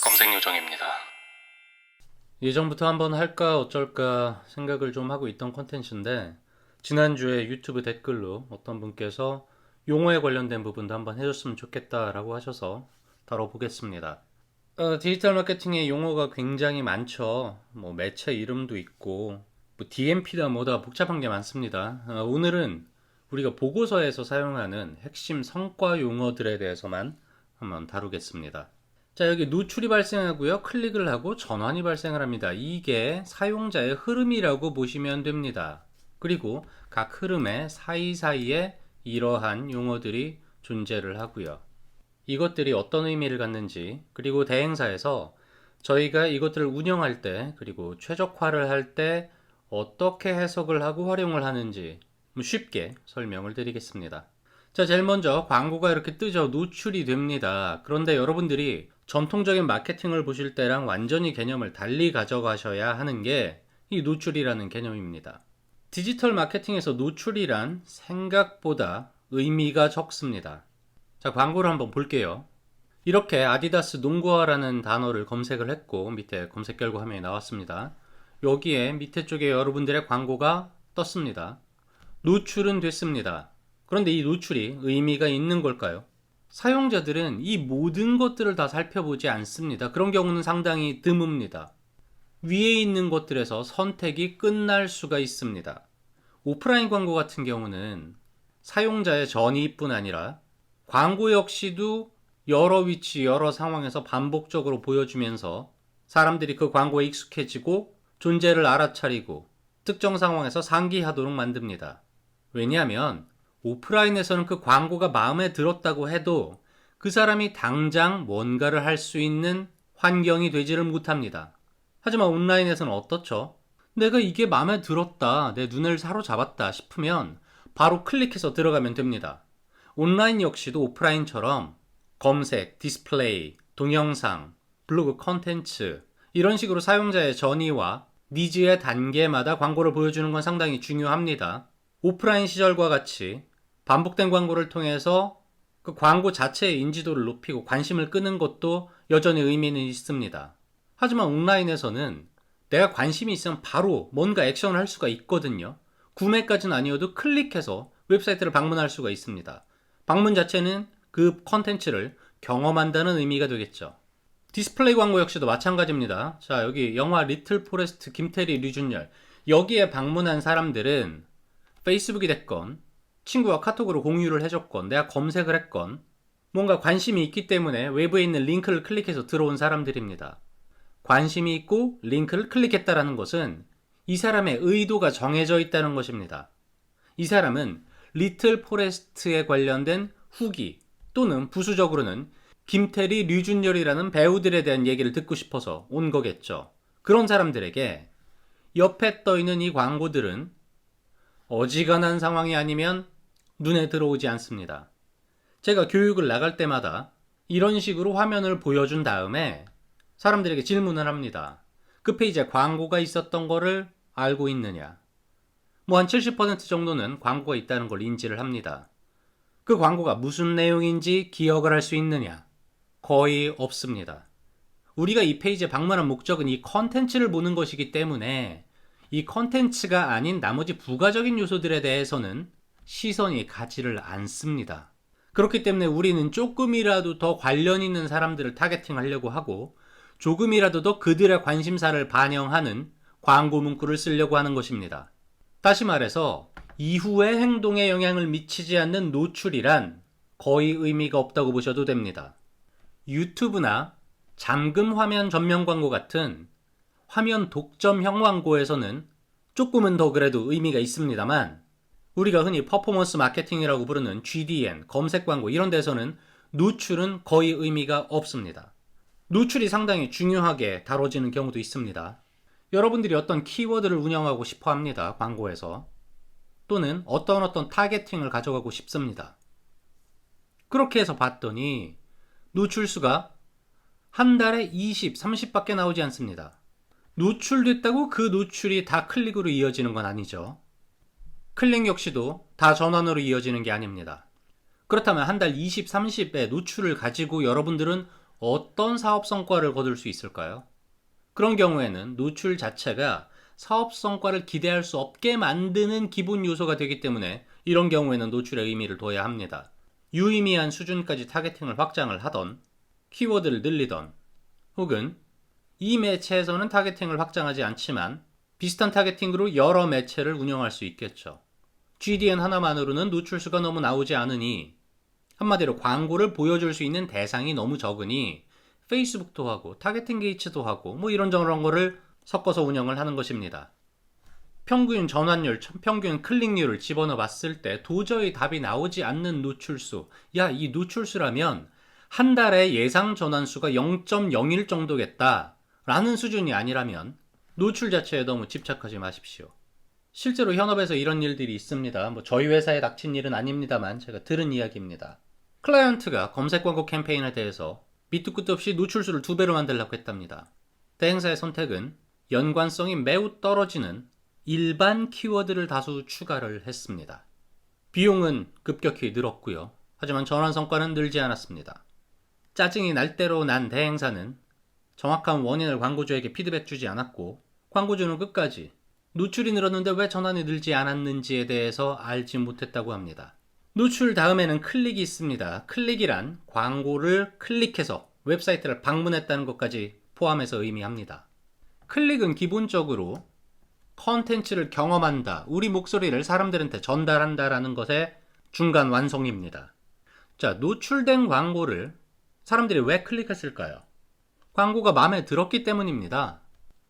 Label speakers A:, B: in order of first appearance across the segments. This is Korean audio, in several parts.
A: 검색 요정입니다.
B: 예전부터 한번 할까 어쩔까 생각을 좀 하고 있던 컨텐츠인데, 지난주에 유튜브 댓글로 어떤 분께서 용어에 관련된 부분도 한번 해줬으면 좋겠다라고 하셔서 다뤄보겠습니다. 디지털 마케팅의 용어가 굉장히 많죠. 뭐 매체 이름도 있고 뭐 DMP다 뭐다 복잡한 게 많습니다. 오늘은 우리가 보고서에서 사용하는 핵심 성과 용어들에 대해서만 한번 다루겠습니다. 자, 여기 노출이 발생하고요. 클릭을 하고 전환이 발생을 합니다. 이게 사용자의 흐름이라고 보시면 됩니다. 그리고 각 흐름의 사이사이에 이러한 용어들이 존재를 하고요. 이것들이 어떤 의미를 갖는지, 그리고 대행사에서 저희가 이것들을 운영할 때, 그리고 최적화를 할 때 어떻게 해석을 하고 활용을 하는지 쉽게 설명을 드리겠습니다. 자, 제일 먼저 광고가 이렇게 뜨죠. 노출이 됩니다. 그런데 여러분들이 전통적인 마케팅을 보실 때랑 완전히 개념을 달리 가져가셔야 하는 게 이 노출이라는 개념입니다. 디지털 마케팅에서 노출이란 생각보다 의미가 적습니다. 자, 광고를 한번 볼게요. 이렇게 아디다스 농구화라는 단어를 검색을 했고 밑에 검색 결과 화면이 나왔습니다. 여기에 밑에 쪽에 여러분들의 광고가 떴습니다. 노출은 됐습니다. 그런데 이 노출이 의미가 있는 걸까요? 사용자들은 이 모든 것들을 다 살펴보지 않습니다. 그런 경우는 상당히 드뭅니다. 위에 있는 것들에서 선택이 끝날 수가 있습니다. 오프라인 광고 같은 경우는 사용자의 전이뿐 아니라 광고 역시도 여러 위치, 여러 상황에서 반복적으로 보여주면서 사람들이 그 광고에 익숙해지고 존재를 알아차리고 특정 상황에서 상기하도록 만듭니다. 왜냐하면 오프라인에서는 그 광고가 마음에 들었다고 해도 그 사람이 당장 뭔가를 할 수 있는 환경이 되지를 못합니다. 하지만 온라인에서는 어떻죠? 내가 이게 마음에 들었다, 내 눈을 사로잡았다 싶으면 바로 클릭해서 들어가면 됩니다. 온라인 역시도 오프라인처럼 검색, 디스플레이, 동영상, 블로그 컨텐츠 이런 식으로 사용자의 전이와 니즈의 단계마다 광고를 보여주는 건 상당히 중요합니다. 오프라인 시절과 같이 반복된 광고를 통해서 그 광고 자체의 인지도를 높이고 관심을 끄는 것도 여전히 의미는 있습니다. 하지만 온라인에서는 내가 관심이 있으면 바로 뭔가 액션을 할 수가 있거든요. 구매까지는 아니어도 클릭해서 웹사이트를 방문할 수가 있습니다. 방문 자체는 그 컨텐츠를 경험한다는 의미가 되겠죠. 디스플레이 광고 역시도 마찬가지입니다. 자, 여기 영화 리틀 포레스트 김태리 류준열, 여기에 방문한 사람들은 페이스북이 됐건 친구가 카톡으로 공유를 해줬건 내가 검색을 했건 뭔가 관심이 있기 때문에 외부에 있는 링크를 클릭해서 들어온 사람들입니다. 관심이 있고 링크를 클릭했다는 것은 이 사람의 의도가 정해져 있다는 것입니다. 이 사람은 리틀 포레스트에 관련된 후기 또는 부수적으로는 김태리, 류준열이라는 배우들에 대한 얘기를 듣고 싶어서 온 거겠죠. 그런 사람들에게 옆에 떠있는 이 광고들은 어지간한 상황이 아니면 눈에 들어오지 않습니다. 제가 교육을 나갈 때마다 이런 식으로 화면을 보여준 다음에 사람들에게 질문을 합니다. 그 페이지에 광고가 있었던 거를 알고 있느냐? 뭐 한 70% 정도는 광고가 있다는 걸 인지를 합니다. 그 광고가 무슨 내용인지 기억을 할 수 있느냐? 거의 없습니다. 우리가 이 페이지에 방문한 목적은 이 컨텐츠를 보는 것이기 때문에 이 컨텐츠가 아닌 나머지 부가적인 요소들에 대해서는 시선이 가지를 않습니다. 그렇기 때문에 우리는 조금이라도 더 관련 있는 사람들을 타겟팅하려고 하고 조금이라도 더 그들의 관심사를 반영하는 광고 문구를 쓰려고 하는 것입니다. 다시 말해서 이후의 행동에 영향을 미치지 않는 노출이란 거의 의미가 없다고 보셔도 됩니다. 유튜브나 잠금 화면 전면 광고 같은 화면 독점형 광고에서는 조금은 더 그래도 의미가 있습니다만 우리가 흔히 퍼포먼스 마케팅이라고 부르는 GDN, 검색 광고 이런 데서는 노출은 거의 의미가 없습니다. 노출이 상당히 중요하게 다뤄지는 경우도 있습니다. 여러분들이 어떤 키워드를 운영하고 싶어 합니다. 광고에서. 또는 어떤 타겟팅을 가져가고 싶습니다. 그렇게 해서 봤더니 노출수가 한 달에 20, 30밖에 나오지 않습니다. 노출됐다고 그 노출이 다 클릭으로 이어지는 건 아니죠. 클릭 역시도 다 전환으로 이어지는 게 아닙니다. 그렇다면 한 달 20, 30의 노출을 가지고 여러분들은 어떤 사업 성과를 거둘 수 있을까요? 그런 경우에는 노출 자체가 사업 성과를 기대할 수 없게 만드는 기본 요소가 되기 때문에 이런 경우에는 노출의 의미를 둬야 합니다. 유의미한 수준까지 타겟팅을 확장을 하던, 키워드를 늘리던, 혹은 이 매체에서는 타겟팅을 확장하지 않지만 비슷한 타겟팅으로 여러 매체를 운영할 수 있겠죠. GDN 하나만으로는 노출수가 너무 나오지 않으니, 한마디로 광고를 보여줄 수 있는 대상이 너무 적으니 페이스북도 하고 타겟팅 게이츠도 하고 뭐 이런저런 거를 섞어서 운영을 하는 것입니다. 평균 전환율, 평균 클릭률을 집어넣어 봤을 때 도저히 답이 나오지 않는 노출수. 야, 이 노출수라면 한 달에 예상 전환수가 0.01 정도겠다 라는 수준이 아니라면 노출 자체에 너무 집착하지 마십시오. 실제로 현업에서 이런 일들이 있습니다. 뭐 저희 회사에 닥친 일은 아닙니다만 제가 들은 이야기입니다. 클라이언트가 검색 광고 캠페인에 대해서 밑도 끝도 없이 노출수를 2배로 만들려고 했답니다. 대행사의 선택은 연관성이 매우 떨어지는 일반 키워드를 다수 추가를 했습니다. 비용은 급격히 늘었고요. 하지만 전환 성과는 늘지 않았습니다. 짜증이 날 대로 난 대행사는 정확한 원인을 광고주에게 피드백 주지 않았고, 광고주는 끝까지 노출이 늘었는데 왜 전환이 늘지 않았는지에 대해서 알지 못했다고 합니다. 노출 다음에는 클릭이 있습니다. 클릭이란 광고를 클릭해서 웹사이트를 방문했다는 것까지 포함해서 의미합니다. 클릭은 기본적으로 컨텐츠를 경험한다, 우리 목소리를 사람들한테 전달한다라는 것의 중간 완성입니다. 자, 노출된 광고를 사람들이 왜 클릭했을까요? 광고가 마음에 들었기 때문입니다.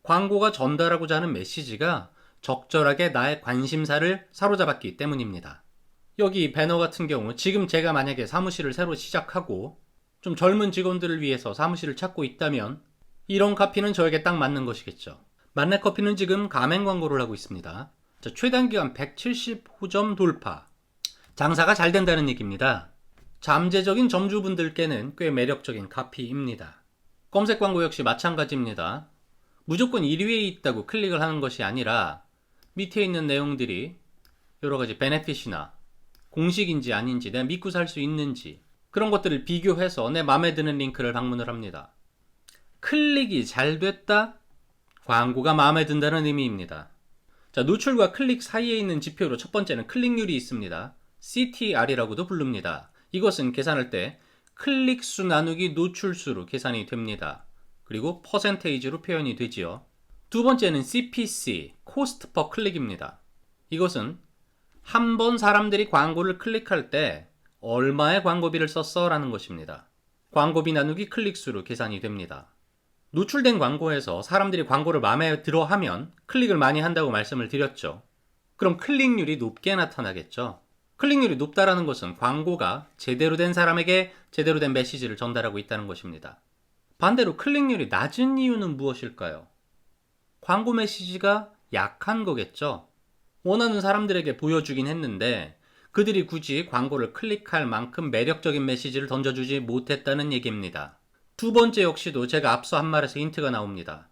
B: 광고가 전달하고자 하는 메시지가 적절하게 나의 관심사를 사로잡았기 때문입니다. 여기 배너 같은 경우 지금 제가 만약에 사무실을 새로 시작하고 좀 젊은 직원들을 위해서 사무실을 찾고 있다면 이런 카피는 저에게 딱 맞는 것이겠죠. 만내커피는 지금 가맹 광고를 하고 있습니다. 자, 최단기간 170호점 돌파. 장사가 잘 된다는 얘기입니다. 잠재적인 점주분들께는 꽤 매력적인 카피입니다. 검색 광고 역시 마찬가지입니다. 무조건 1위에 있다고 클릭을 하는 것이 아니라 밑에 있는 내용들이 여러가지 베네핏이나 공식인지 아닌지, 내가 믿고 살 수 있는지 그런 것들을 비교해서 내 마음에 드는 링크를 방문을 합니다. 클릭이 잘 됐다? 광고가 마음에 든다는 의미입니다. 자, 노출과 클릭 사이에 있는 지표로 첫 번째는 클릭률이 있습니다. CTR이라고도 부릅니다. 이것은 계산할 때 클릭수 나누기 노출수로 계산이 됩니다. 그리고 퍼센테이지로 표현이 되지요. 두 번째는 CPC, Cost per Click입니다. 이것은 한 번 사람들이 광고를 클릭할 때 얼마의 광고비를 썼어? 라는 것입니다. 광고비 나누기 클릭수로 계산이 됩니다. 노출된 광고에서 사람들이 광고를 마음에 들어 하면 클릭을 많이 한다고 말씀을 드렸죠. 그럼 클릭률이 높게 나타나겠죠. 클릭률이 높다라는 것은 광고가 제대로 된 사람에게 제대로 된 메시지를 전달하고 있다는 것입니다. 반대로 클릭률이 낮은 이유는 무엇일까요? 광고 메시지가 약한 거겠죠. 원하는 사람들에게 보여주긴 했는데 그들이 굳이 광고를 클릭할 만큼 매력적인 메시지를 던져주지 못했다는 얘기입니다. 두 번째 역시도 제가 앞서 한 말에서 힌트가 나옵니다.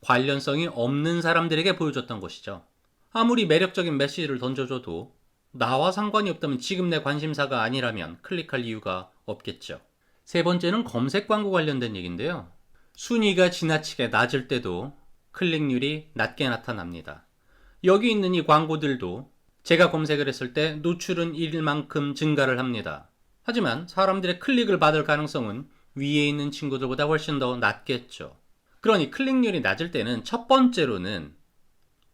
B: 관련성이 없는 사람들에게 보여줬던 것이죠. 아무리 매력적인 메시지를 던져줘도 나와 상관이 없다면 지금 내 관심사가 아니라면 클릭할 이유가 없겠죠. 세 번째는 검색 광고 관련된 얘기인데요. 순위가 지나치게 낮을 때도 클릭률이 낮게 나타납니다. 여기 있는 이 광고들도 제가 검색을 했을 때 노출은 1만큼 증가를 합니다. 하지만 사람들의 클릭을 받을 가능성은 위에 있는 친구들보다 훨씬 더 낮겠죠. 그러니 클릭률이 낮을 때는 첫 번째로는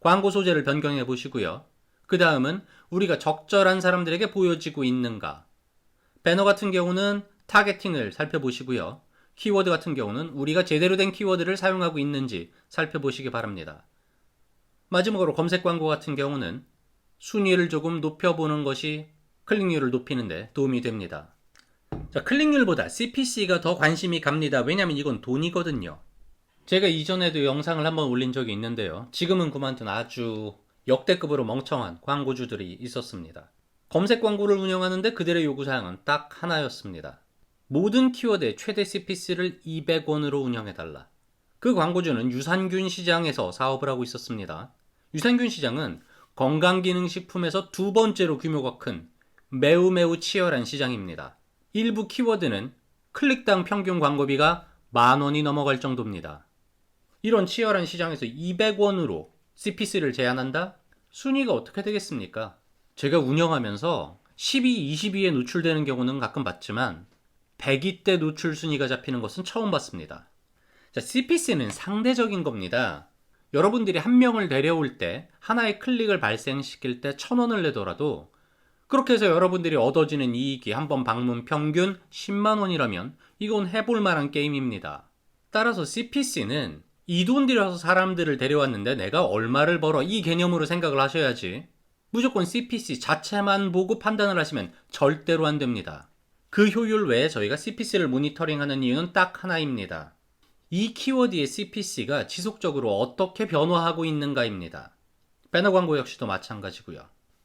B: 광고 소재를 변경해 보시고요. 그 다음은 우리가 적절한 사람들에게 보여지고 있는가. 배너 같은 경우는 타겟팅을 살펴보시고요. 키워드 같은 경우는 우리가 제대로 된 키워드를 사용하고 있는지 살펴보시기 바랍니다. 마지막으로 검색 광고 같은 경우는 순위를 조금 높여보는 것이 클릭률을 높이는 데 도움이 됩니다. 자, 클릭률보다 CPC가 더 관심이 갑니다. 왜냐면 이건 돈이거든요. 제가 이전에도 영상을 한번 올린 적이 있는데요. 지금은 그만둔 아주 역대급으로 멍청한 광고주들이 있었습니다. 검색 광고를 운영하는데 그들의 요구사항은 딱 하나였습니다. 모든 키워드의 최대 CPC를 200원으로 운영해달라. 그 광고주는 유산균 시장에서 사업을 하고 있었습니다. 유산균 시장은 건강기능식품에서 두 번째로 규모가 큰 매우 치열한 시장입니다. 일부 키워드는 클릭당 평균 광고비가 10,000원이 넘어갈 정도입니다. 이런 치열한 시장에서 200원으로 CPC를 제한한다? 순위가 어떻게 되겠습니까? 제가 운영하면서 12, 20위에 노출되는 경우는 가끔 봤지만 100위 대 노출 순위가 잡히는 것은 처음 봤습니다. 자, CPC는 상대적인 겁니다. 여러분들이 한 명을 데려올 때 하나의 클릭을 발생시킬 때 1,000원을 내더라도 그렇게 해서 여러분들이 얻어지는 이익이 한 번 방문 평균 10만 원이라면 이건 해볼 만한 게임입니다. 따라서 CPC는 이 돈 들여서 사람들을 데려왔는데 내가 얼마를 벌어 이 개념으로 생각을 하셔야지 무조건 CPC 자체만 보고 판단을 하시면 절대로 안 됩니다. 그 효율 외에 저희가 CPC를 모니터링하는 이유는 딱 하나입니다. 이 키워드의 CPC가 지속적으로 어떻게 변화하고 있는가입니다. 배너 광고 역시도 마찬가지고요.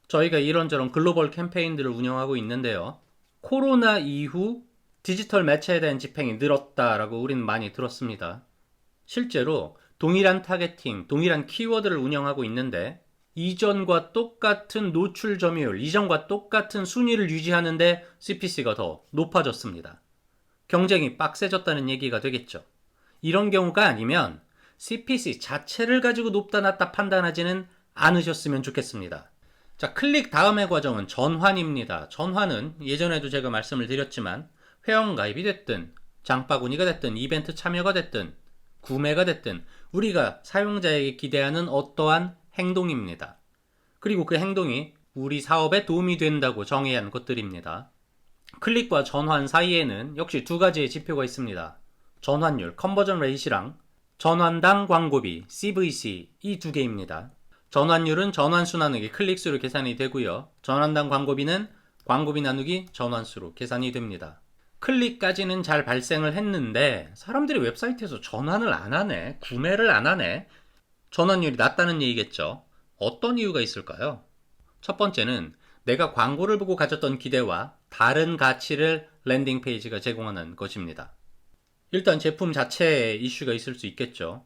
B: 저희가 이런저런 글로벌 캠페인들을 운영하고 있는데요. 코로나 이후 디지털 매체에 대한 집행이 늘었다라고 우리는 많이 들었습니다. 실제로 동일한 타겟팅, 동일한 키워드를 운영하고 있는데 이전과 똑같은 노출 점유율, 이전과 똑같은 순위를 유지하는데 CPC가 더 높아졌습니다. 경쟁이 빡세졌다는 얘기가 되겠죠. 이런 경우가 아니면 CPC 자체를 가지고 높다 낮다 판단하지는 않으셨으면 좋겠습니다. 자, 클릭 다음의 과정은 전환입니다. 전환은 예전에도 제가 말씀을 드렸지만 회원가입이 됐든 장바구니가 됐든 이벤트 참여가 됐든 구매가 됐든 우리가 사용자에게 기대하는 어떠한 행동입니다. 그리고 그 행동이 우리 사업에 도움이 된다고 정의한 것들입니다. 클릭과 전환 사이에는 역시 두 가지의 지표가 있습니다. 전환율, 컨버전 레이시랑 전환당 광고비, CVC 이 두 개입니다. 전환율은 전환수 나누기 클릭수로 계산이 되고요. 전환당 광고비는 광고비 나누기 전환수로 계산이 됩니다. 클릭까지는 잘 발생을 했는데 사람들이 웹사이트에서 전환을 안 하네, 구매를 안 하네. 전환율이 낮다는 얘기겠죠. 어떤 이유가 있을까요? 첫 번째는 내가 광고를 보고 가졌던 기대와 다른 가치를 랜딩 페이지가 제공하는 것입니다. 일단 제품 자체에 이슈가 있을 수 있겠죠.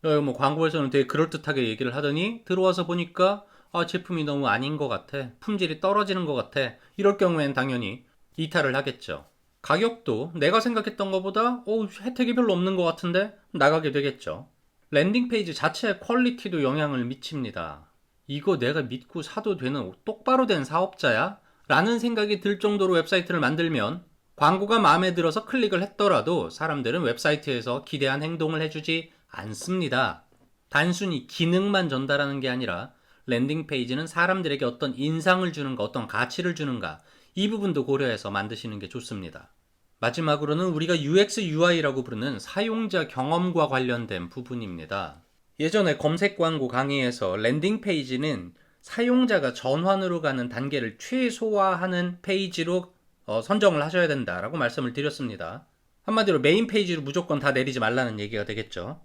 B: 뭐 광고에서는 되게 그럴듯하게 얘기를 하더니 들어와서 보니까 제품이 너무 아닌 것 같아, 품질이 떨어지는 것 같아, 이럴 경우엔 당연히 이탈을 하겠죠. 가격도 내가 생각했던 것보다 혜택이 별로 없는 것 같은데 나가게 되겠죠. 랜딩 페이지 자체의 퀄리티도 영향을 미칩니다. 이거 내가 믿고 사도 되는 똑바로 된 사업자야? 라는 생각이 들 정도로 웹사이트를 만들면 광고가 마음에 들어서 클릭을 했더라도 사람들은 웹사이트에서 기대한 행동을 해주지 않습니다. 단순히 기능만 전달하는 게 아니라 랜딩 페이지는 사람들에게 어떤 인상을 주는가, 어떤 가치를 주는가, 이 부분도 고려해서 만드시는 게 좋습니다. 마지막으로는 우리가 UX, UI라고 부르는 사용자 경험과 관련된 부분입니다. 예전에 검색 광고 강의에서 랜딩 페이지는 사용자가 전환으로 가는 단계를 최소화하는 페이지로 선정을 하셔야 된다라고 말씀을 드렸습니다. 한마디로 메인 페이지로 무조건 다 내리지 말라는 얘기가 되겠죠.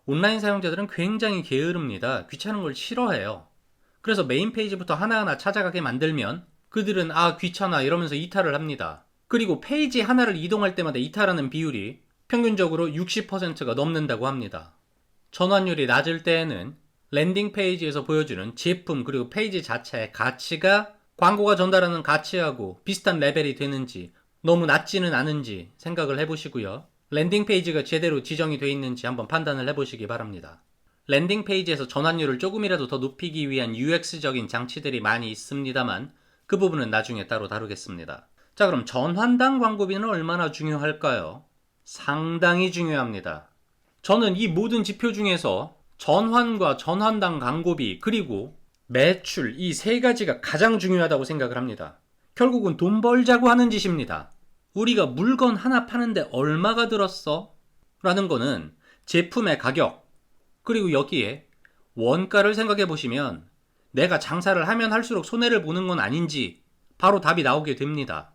B: 온라인 사용자들은 굉장히 게으릅니다. 귀찮은 걸 싫어해요. 그래서 메인 페이지부터 하나하나 찾아가게 만들면 그들은 귀찮아 이러면서 이탈을 합니다. 그리고 페이지 하나를 이동할 때마다 이탈하는 비율이 평균적으로 60%가 넘는다고 합니다. 전환율이 낮을 때에는 랜딩 페이지에서 보여주는 제품 그리고 페이지 자체의 가치가 광고가 전달하는 가치하고 비슷한 레벨이 되는지 너무 낮지는 않은지 생각을 해보시고요. 랜딩 페이지가 제대로 지정이 되어 있는지 한번 판단을 해보시기 바랍니다. 랜딩 페이지에서 전환율을 조금이라도 더 높이기 위한 UX적인 장치들이 많이 있습니다만 그 부분은 나중에 따로 다루겠습니다. 자, 그럼 전환당 광고비는 얼마나 중요할까요? 상당히 중요합니다. 저는 이 모든 지표 중에서 전환과 전환당 광고비 그리고 매출 이 세 가지가 가장 중요하다고 생각을 합니다. 결국은 돈 벌자고 하는 짓입니다. 우리가 물건 하나 파는데 얼마가 들었어? 라는 거는 제품의 가격 그리고 여기에 원가를 생각해 보시면 내가 장사를 하면 할수록 손해를 보는 건 아닌지 바로 답이 나오게 됩니다.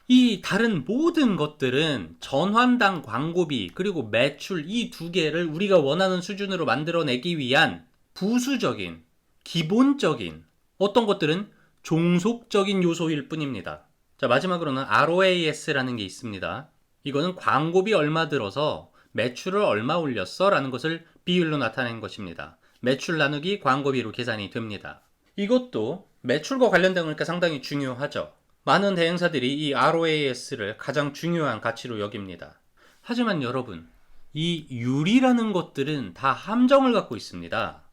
B: 이 다른 모든 것들은 전환당 광고비 그리고 매출 이 두 개를 우리가 원하는 수준으로 만들어내기 위한 부수적인 기본적인 어떤 것들은 종속적인 요소일 뿐입니다. 자, 마지막으로는 ROAS라는 게 있습니다. 이거는 광고비 얼마 들어서 매출을 얼마 올렸어 라는 것을 비율로 나타낸 것입니다. 매출 나누기 광고비로 계산이 됩니다. 이것도 매출과 관련된 거니까 상당히 중요하죠. 많은 대행사들이 이 ROAS를 가장 중요한 가치로 여깁니다. 하지만 여러분, 이 율이라는 것들은 다 함정을 갖고 있습니다.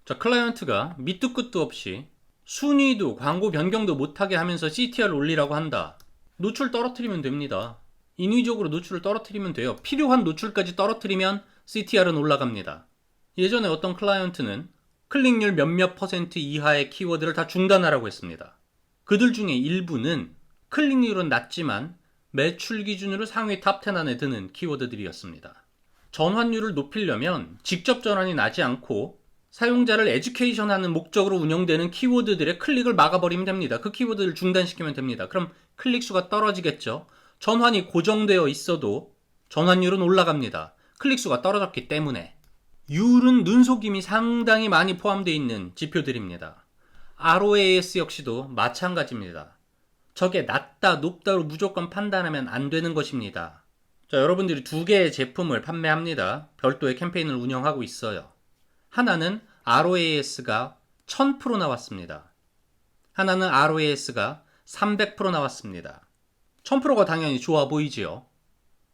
B: 자, 클라이언트가 밑도 끝도 없이 순위도 광고 변경도 못하게 하면서 CTR을 올리라고 한다. 노출 떨어뜨리면 됩니다. 인위적으로 노출을 떨어뜨리면 돼요. 필요한 노출까지 떨어뜨리면 CTR은 올라갑니다. 예전에 어떤 클라이언트는 클릭률 몇몇 퍼센트 이하의 키워드를 다 중단하라고 했습니다. 그들 중에 일부는 클릭률은 낮지만 매출 기준으로 상위 탑10 안에 드는 키워드들이었습니다. 전환율을 높이려면 직접 전환이 나지 않고 사용자를 에듀케이션하는 목적으로 운영되는 키워드들의 클릭을 막아버리면 됩니다. 그 키워드를 중단시키면 됩니다. 그럼 클릭 수가 떨어지겠죠. 전환이 고정되어 있어도 전환율은 올라갑니다. 클릭 수가 떨어졌기 때문에. 율은 눈속임이 상당히 많이 포함되어 있는 지표들입니다. ROAS 역시도 마찬가지입니다. 저게 낮다, 높다로 무조건 판단하면 안 되는 것입니다. 자, 여러분들이 두 개의 제품을 판매합니다. 별도의 캠페인을 운영하고 있어요. 하나는 ROAS가 1000% 나왔습니다. 하나는 ROAS가 300% 나왔습니다. 1000%가 당연히 좋아 보이지요.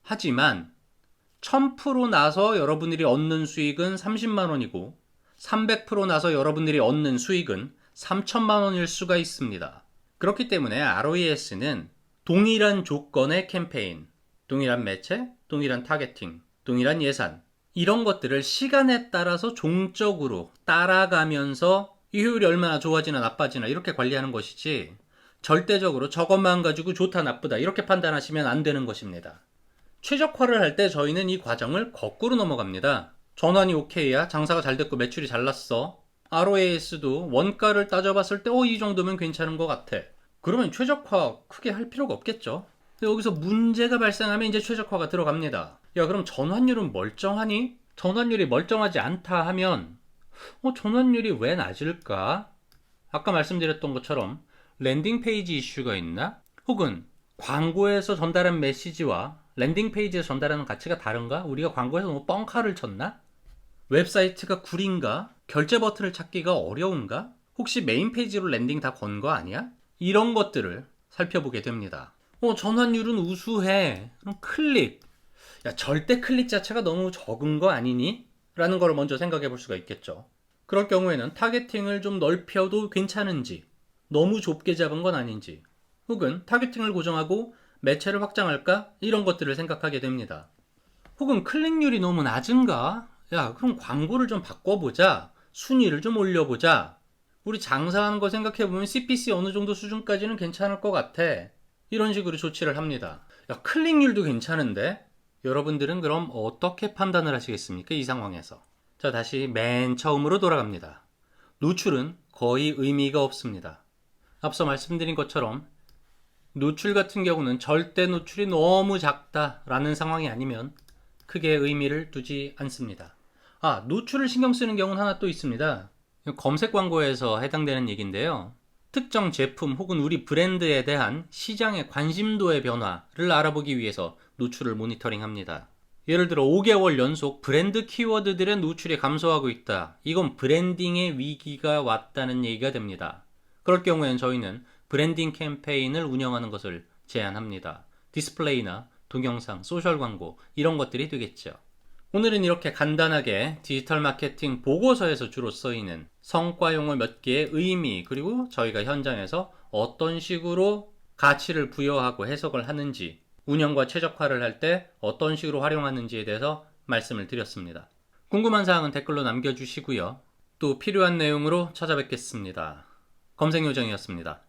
B: 하지만 1000% 나서 여러분들이 얻는 수익은 30만 원이고 300% 나서 여러분들이 얻는 수익은 3천만 원일 수가 있습니다. 그렇기 때문에 ROAS는 동일한 조건의 캠페인, 동일한 매체, 동일한 타겟팅, 동일한 예산, 이런 것들을 시간에 따라서 종적으로 따라가면서 이 효율이 얼마나 좋아지나 나빠지나 이렇게 관리하는 것이지, 절대적으로 저것만 가지고 좋다 나쁘다 이렇게 판단하시면 안 되는 것입니다. 최적화를 할 때 저희는 이 과정을 거꾸로 넘어갑니다. 전환이 오케이야, 장사가 잘 됐고 매출이 잘 났어. ROAS도 원가를 따져봤을 때 이 정도면 괜찮은 것 같아. 그러면 최적화 크게 할 필요가 없겠죠. 여기서 문제가 발생하면 이제 최적화가 들어갑니다. 야, 그럼 전환율은 멀쩡하니? 전환율이 멀쩡하지 않다 하면 전환율이 왜 낮을까? 아까 말씀드렸던 것처럼 랜딩 페이지 이슈가 있나? 혹은 광고에서 전달한 메시지와 랜딩 페이지에서 전달하는 가치가 다른가? 우리가 광고에서 너무 뻥카를 쳤나? 웹사이트가 구린가? 결제 버튼을 찾기가 어려운가? 혹시 메인 페이지로 랜딩 다 건 거 아니야? 이런 것들을 살펴보게 됩니다. 전환율은 우수해. 그럼 클릭. 야, 절대 클릭 자체가 너무 적은 거 아니니? 라는 걸 먼저 생각해 볼 수가 있겠죠. 그럴 경우에는 타겟팅을 좀 넓혀도 괜찮은지, 너무 좁게 잡은 건 아닌지, 혹은 타겟팅을 고정하고 매체를 확장할까? 이런 것들을 생각하게 됩니다. 혹은 클릭률이 너무 낮은가? 야, 그럼 광고를 좀 바꿔보자. 순위를 좀 올려보자. 우리 장사하는 거 생각해보면 CPC 어느 정도 수준까지는 괜찮을 것 같아. 이런 식으로 조치를 합니다. 야, 클릭률도 괜찮은데? 여러분들은 그럼 어떻게 판단을 하시겠습니까? 이 상황에서. 자, 다시 맨 처음으로 돌아갑니다. 노출은 거의 의미가 없습니다. 앞서 말씀드린 것처럼 노출 같은 경우는 절대 노출이 너무 작다라는 상황이 아니면 크게 의미를 두지 않습니다. 노출을 신경 쓰는 경우는 하나 또 있습니다. 검색 광고에서 해당되는 얘기인데요. 특정 제품 혹은 우리 브랜드에 대한 시장의 관심도의 변화를 알아보기 위해서 노출을 모니터링합니다. 예를 들어 5개월 연속 브랜드 키워드들의 노출이 감소하고 있다. 이건 브랜딩의 위기가 왔다는 얘기가 됩니다. 그럴 경우엔 저희는 브랜딩 캠페인을 운영하는 것을 제안합니다. 디스플레이나 동영상, 소셜 광고 이런 것들이 되겠죠. 오늘은 이렇게 간단하게 디지털 마케팅 보고서에서 주로 쓰이는 성과용어 몇 개의 의미, 그리고 저희가 현장에서 어떤 식으로 가치를 부여하고 해석을 하는지, 운영과 최적화를 할 때 어떤 식으로 활용하는지에 대해서 말씀을 드렸습니다. 궁금한 사항은 댓글로 남겨주시고요. 또 필요한 내용으로 찾아뵙겠습니다. 검색요정이었습니다.